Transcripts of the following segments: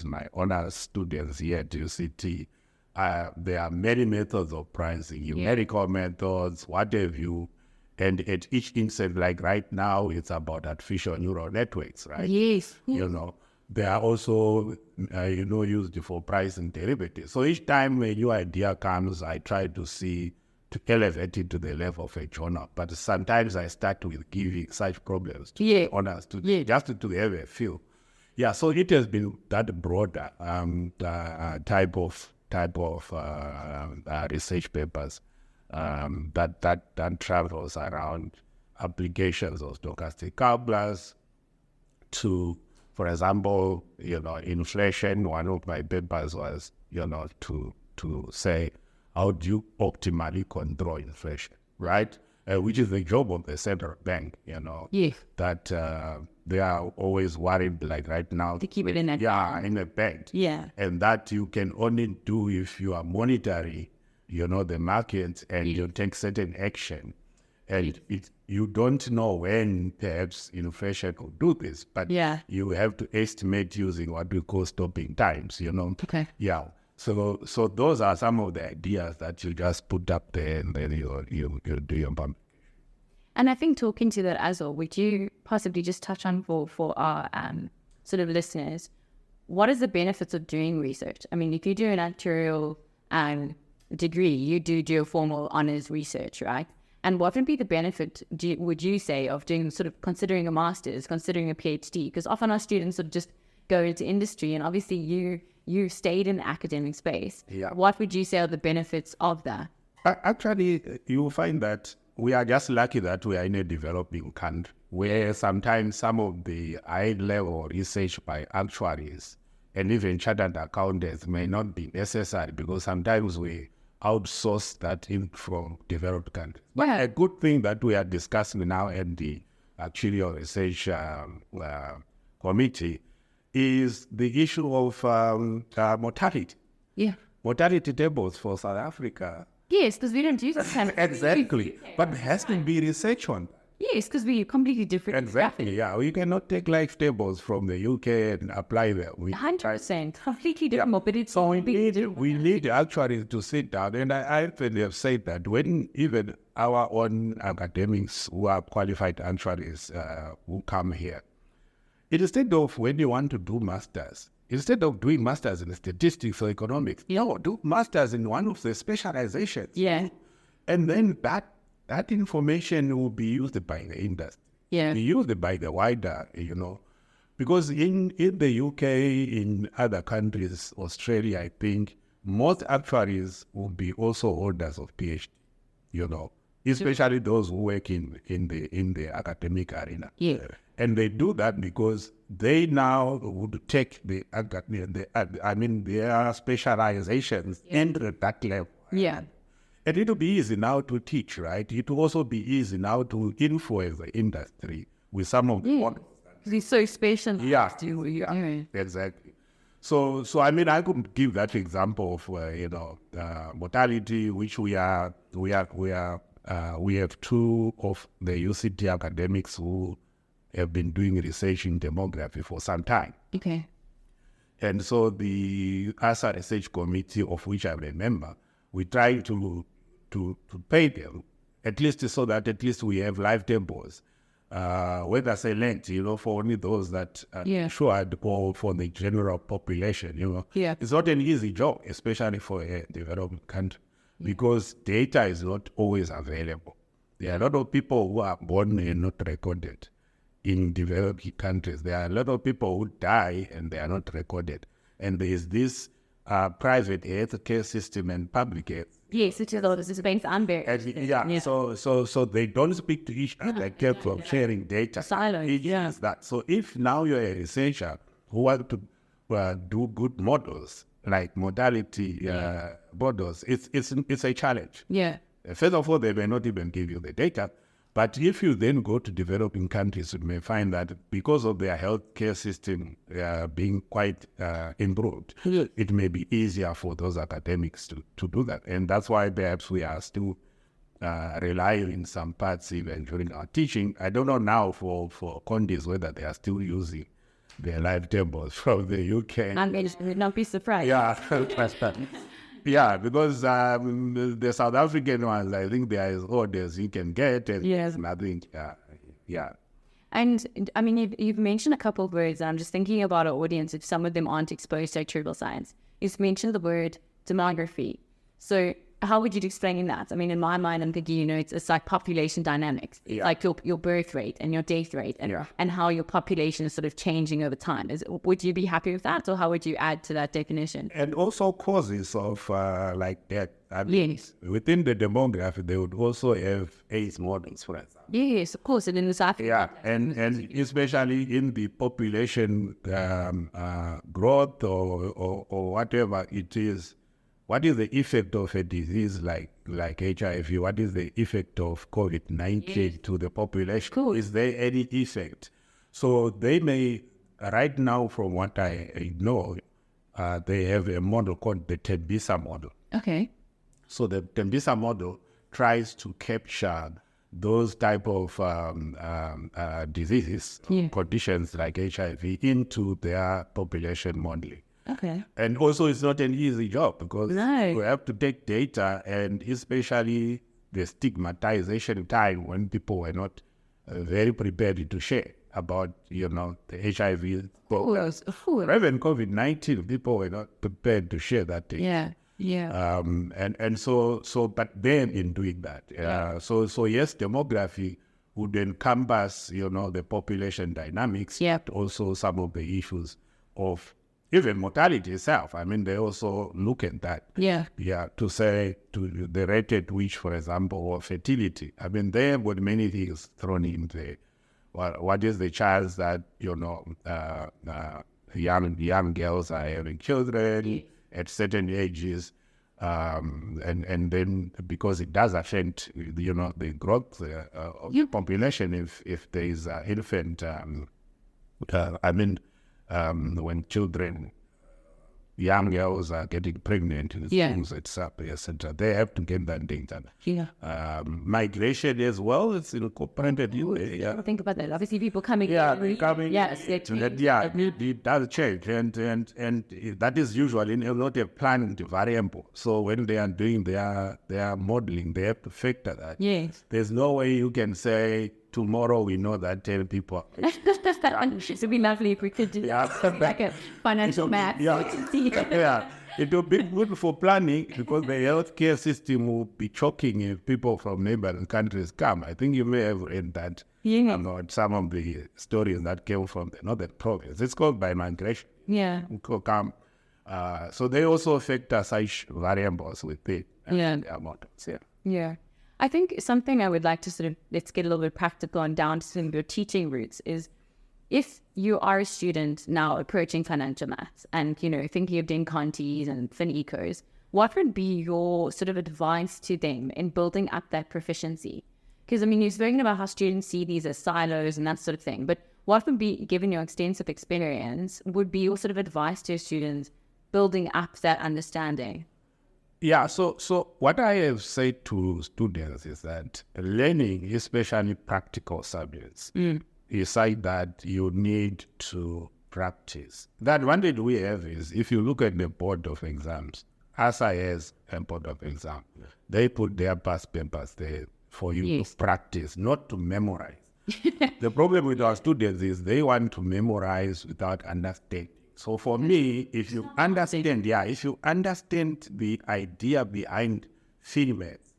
my honors students here at UCT, there are many methods of pricing, numerical methods, what have you. And at each instance, like right now, it's about artificial neural networks, right? Yes. They are also, used for pricing derivatives. So each time a new idea comes, I try to elevate it to the level of a journal. But sometimes I start with giving such problems to honors just to have a feel. Yeah, so it has been that broader type of research papers that travels around applications of stochastic calculus to, for example, inflation. One of my papers was, to say, how do you optimally control inflation, right? Which is the job of the central bank, that they are always worried, like right now. To keep it in a in a band. Yeah. And that you can only do if you are monitoring, the markets and you take certain action. And you don't know when perhaps inflation will do this, but you have to estimate using what we call stopping times, Okay. Yeah. So those are some of the ideas that you just put up there, and then you do your publication. And I think talking to that as well, would you possibly just touch on for our sort of listeners, what is the benefits of doing research? I mean, if you do an actuarial degree, you do a formal honors research, right? And what would be the benefit, would you say, of doing sort of considering a master's, considering a PhD? Because often our students would just go into industry, and obviously you stayed in the academic space. Yeah. What would you say are the benefits of that? Actually, you will find that we are just lucky that we are in a developing country where sometimes some of the high-level research by actuaries and even chartered accountants may not be necessary, because sometimes we outsource that in from developed countries. But a good thing that we are discussing now at the Actuarial Research Committee is the issue of mortality. Yeah. Mortality tables for South Africa. Yes, because we don't use that kind of Exactly. But there has to be research on that. Yes, because we're completely different. Exactly, yeah. We cannot take life tables from the UK and apply them. 100%. Completely different morbidity. So we need actuaries to sit down. And I actually have said that when even our own academics who are qualified actuaries who come here, instead of when you want to do masters, instead of doing masters in statistics or economics, do masters in one of the specializations. Yeah. And then that information will be used by the industry. Yeah. Be used by the wider, because in the UK, in other countries, Australia, I think, most actuaries will be also holders of PhD, especially those who work in the academic arena. Yeah. And they do that because they now would take their specializations into that level. Yeah. And it will be easy now to teach, right? It will also be easy now to influence the industry with some of the models. It's so special. Yeah, exactly. So I could give that example of mortality, which we have two of the UCT academics who have been doing research in demography for some time. Okay. And so the ASA Research Committee, of which I'm a member, we try to pay them, at least so that at least we have live tables, whether select, for only those that are insured or for the general population, It's not an easy job, especially for a developed country, because data is not always available. There are a lot of people who are born and not recorded in developed countries. There are a lot of people who die and they are not recorded. And there is this private healthcare system and public health. Yes, it is all this space and barriers. So they don't speak to each other, kept from sharing data. Silos. That. So if now you're a researcher who want to do good models, like modality models, it's a challenge. Yeah. First of all, they may not even give you the data. But if you then go to developing countries, you may find that because of their healthcare system being quite improved, it may be easier for those academics to do that. And that's why perhaps we are still relying in some parts even during our teaching. I don't know now for Conties whether they are still using their life tables from the UK. I would not be surprised. Yeah, yeah, because the South African ones, I think they are as old as you can get, and Yes. nothing. Yeah. And I mean, you've mentioned a couple of words. I'm just thinking about our audience, if some of them aren't exposed to actuarial science. You've mentioned the word demography. So how would you explain that? I mean, in my mind, I'm thinking, it's like population dynamics. It's like your birth rate and your death rate and how your population is sort of changing over time. Would you be happy with that, or how would you add to that definition? And also causes of like that. I mean, Yes. within the demography, they would also have age models, for example. Yes, of course. And in the South Yeah, and especially in the population growth or whatever it is, what is the effect of a disease like HIV? What is the effect of COVID-19 to the population? Cool. Is there any effect? So they may, right now, from what I know, they have a model called the Tembisa model. Okay. So the Tembisa model tries to capture those type of diseases, conditions like HIV into their population modeling. Okay. And also it's not an easy job because No. you have to take data, and especially the stigmatization time when people were not very prepared to share about, the HIV program. Or even COVID-19, people were not prepared to share that data. Yeah. And so, but then in doing that, so yes, demography would encompass, the population dynamics, but also some of the issues of even mortality itself. I mean, they also look at that. Yeah. To say to the rate at which, for example, or fertility. I mean, there have got many things thrown in there. What is the chance that, young girls are having children at certain ages, and then because it does affect, the growth of the population if there is infant, when children, young girls are getting pregnant in schools, etc., they have to get that data. Migration as well, it's incorporated. Think about that. Obviously, people coming. Coming. Yes, it does change, and that is usually not a planned variable. So when they are doing their modeling, they have to factor that. Yes. There's no way you can say tomorrow we know that 10 people. It would be lovely if we could do like a financial math. It would be good for planning because the healthcare system will be choking if people from neighboring countries come. I think you may have read that about some of the stories that came from the northern province. It's called by migration. People come. So they also factor such variables with it. Their models. I think something I would like to let's get a little bit practical and down to some of your teaching roots is, if you are a student now approaching financial maths and, thinking of doing Conties and FinEcos, what would be your sort of advice to them in building up that proficiency? Because, you've spoken about how students see these as silos and that sort of thing, but what would be, given your extensive experience, would be your sort of advice to students building up that understanding? Yeah, so what I have said to students is that learning, especially practical subjects, aside that you need to practice. The advantage we have is, if you look at the board of exams, SIS and board of exams, they put their past papers there for you to practice, not to memorize. The problem with our students is they want to memorize without understanding. So for me, if you understand the idea behind FinMath,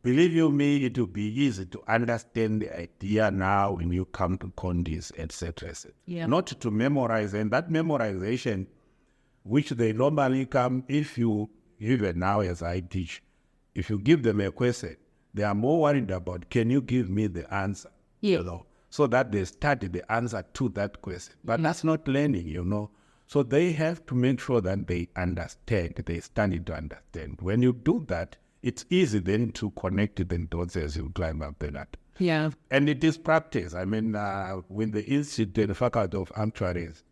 believe you me, it will be easy to understand the idea now when you come to Conties, etc. Not to memorize, and that memorization, which they normally come, if you, even now as I teach, if you give them a question, they are more worried about, can you give me the answer? So that they study the answer to that question. But that's not learning, So they have to make sure that they understand, they study to understand. When you do that, it's easy then to connect the dots as you climb up the ladder. And it is practice. With the Institute and Faculty of Actuaries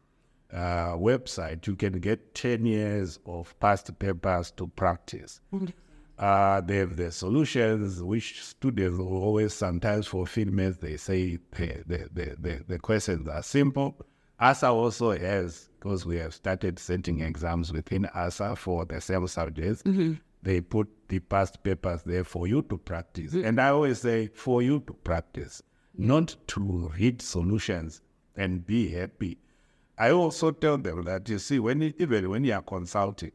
website, you can get 10 years of past papers to practice. They have the solutions, which students will always, sometimes for FinMath, they say the questions are simple. ASA also has, because we have started setting exams within ASA for the same subjects, they put the past papers there for you to practice. And I always say, for you to practice, not to read solutions and be happy. I also tell them that, you see, even when you are consulting,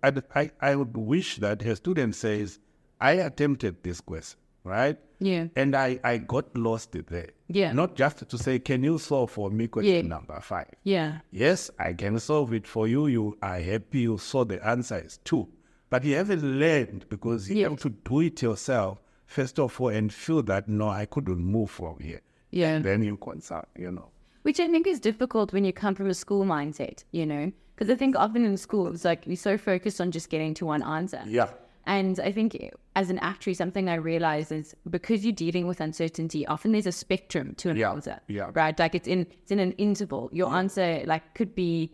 I would wish that a student says, I attempted this question, right? Yeah. And I got lost there. Yeah. Not just to say, can you solve for me question number 5? Yeah. Yes, I can solve it for you. You are happy you saw the answer is 2. But you haven't learned, because you have to do it yourself, first of all, and feel that, no, I couldn't move from here. Yeah. And then you consult, Which I think is difficult when you come from a school mindset, because I think often in school, it's like you're so focused on just getting to one answer. Yeah. And I think as an actuary, something I realize is because you're dealing with uncertainty, often there's a spectrum to an answer, right? Like it's in an interval. Your answer could be,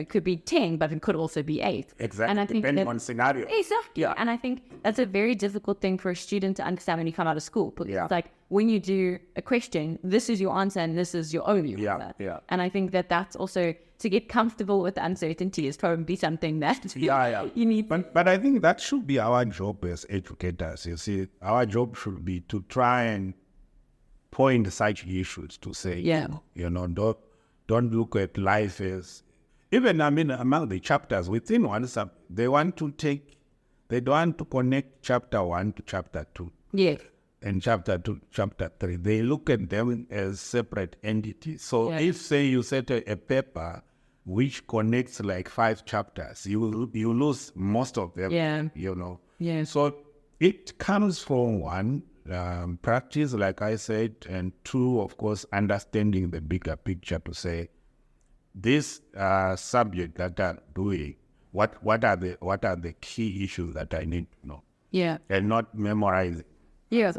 could be 10, but it could also be 8. Exactly. And I think depending on scenario. Exactly. Yeah. And I think that's a very difficult thing for a student to understand when you come out of school. Because it's like when you do a question, this is your answer and this is your only answer. Yeah. And I think that's also, to get comfortable with the uncertainty is probably something that you need. But I think that should be our job as educators. You see, our job should be to try and point such issues to say, don't look at life as, even, among the chapters within one subject, they don't want to connect chapter 1 to chapter 2. Yeah. And chapter 2, chapter 3, they look at them as separate entities. So if, say, you set a paper which connects like 5 chapters, you lose most of them, Yeah. So it comes from 1, practice, like I said, and 2, of course, understanding the bigger picture to say, this subject that I'm doing, what are the key issues that I need to know? Yeah. And not memorizing. Yeah.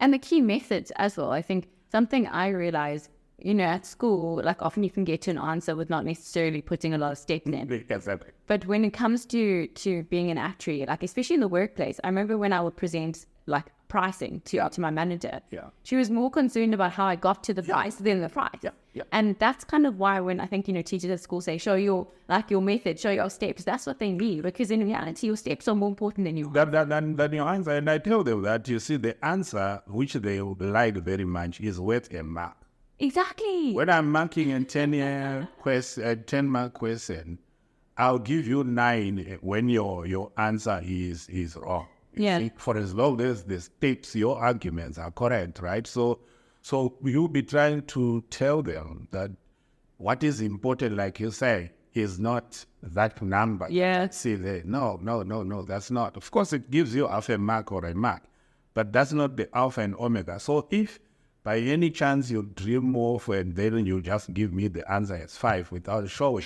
And the key methods as well. I think something I realize, at school, like often you can get to an answer with not necessarily putting a lot of steps in. Exactly. But when it comes to being an actuary, like especially in the workplace, I remember when I would present like pricing to my manager, she was more concerned about how I got to the price than the price. And that's kind of why when I think, teachers at school say, show your method, show your steps, that's what they mean, because in reality, your steps are more important than your than your answer. And I tell them that, you see, the answer, which they would like very much, is worth a mark. Exactly. When I'm marking a 10-mark question, I'll give you 9 when your answer is wrong. Yeah. For as long as the steps, your arguments are correct, right? So you'll be trying to tell them that what is important, like you say, is not that number. Yeah. See there. No, that's not. Of course, it gives you half a mark or a mark, but that's not the alpha and omega. So if by any chance you dream off and then you just give me the answer as 5 without showing,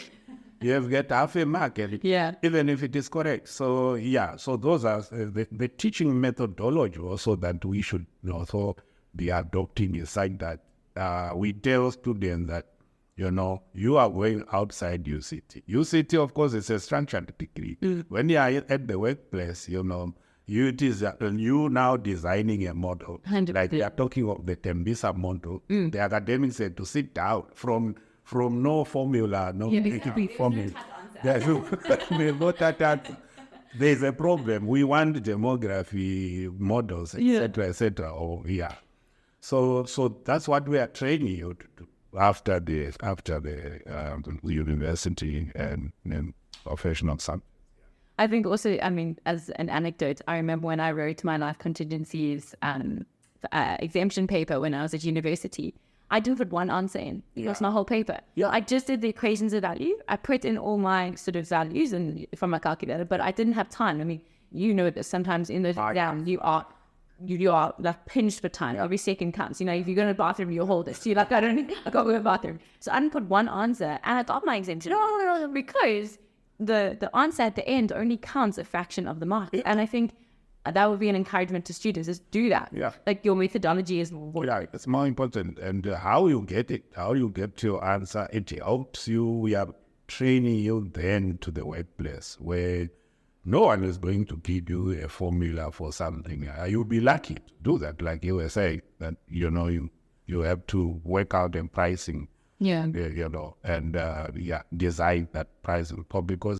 you have get half a mark, even if it is correct. So so those are the teaching methodology also that we should also be adopting, is like that we tell students that you are going outside UCT. UCT, of course, is a structured degree. When you are at the workplace, it is you now designing a model. 100%. Like they are talking of the Tembisa model. The academics said to sit down from no formula, formula. There's a problem. We want demography models, etc. So that's what we are training you to do after the university and professional science. I think also, as an anecdote, I remember when I wrote my life contingencies exemption paper when I was at university, I didn't put one answer in. It was my whole paper. I just did the equations of value. I put in all my sort of values and from my calculator, but I didn't have time. That sometimes in those exams you are like pinched for time. Every second counts. If you go to the bathroom, you hold it. So you're like, I got to go to the bathroom. So I didn't put one answer, and I got my exemption because the answer at the end only counts a fraction of the mark. And I think that would be an encouragement to students, is do that. Like your methodology is more important. It's more important. And how you get it, how you get your answer, it helps you. We are training you then to the workplace where no one is going to give you a formula for something. You'll be lucky to do that, like you were saying, that you have to work out a pricing Yeah. and design that price report, because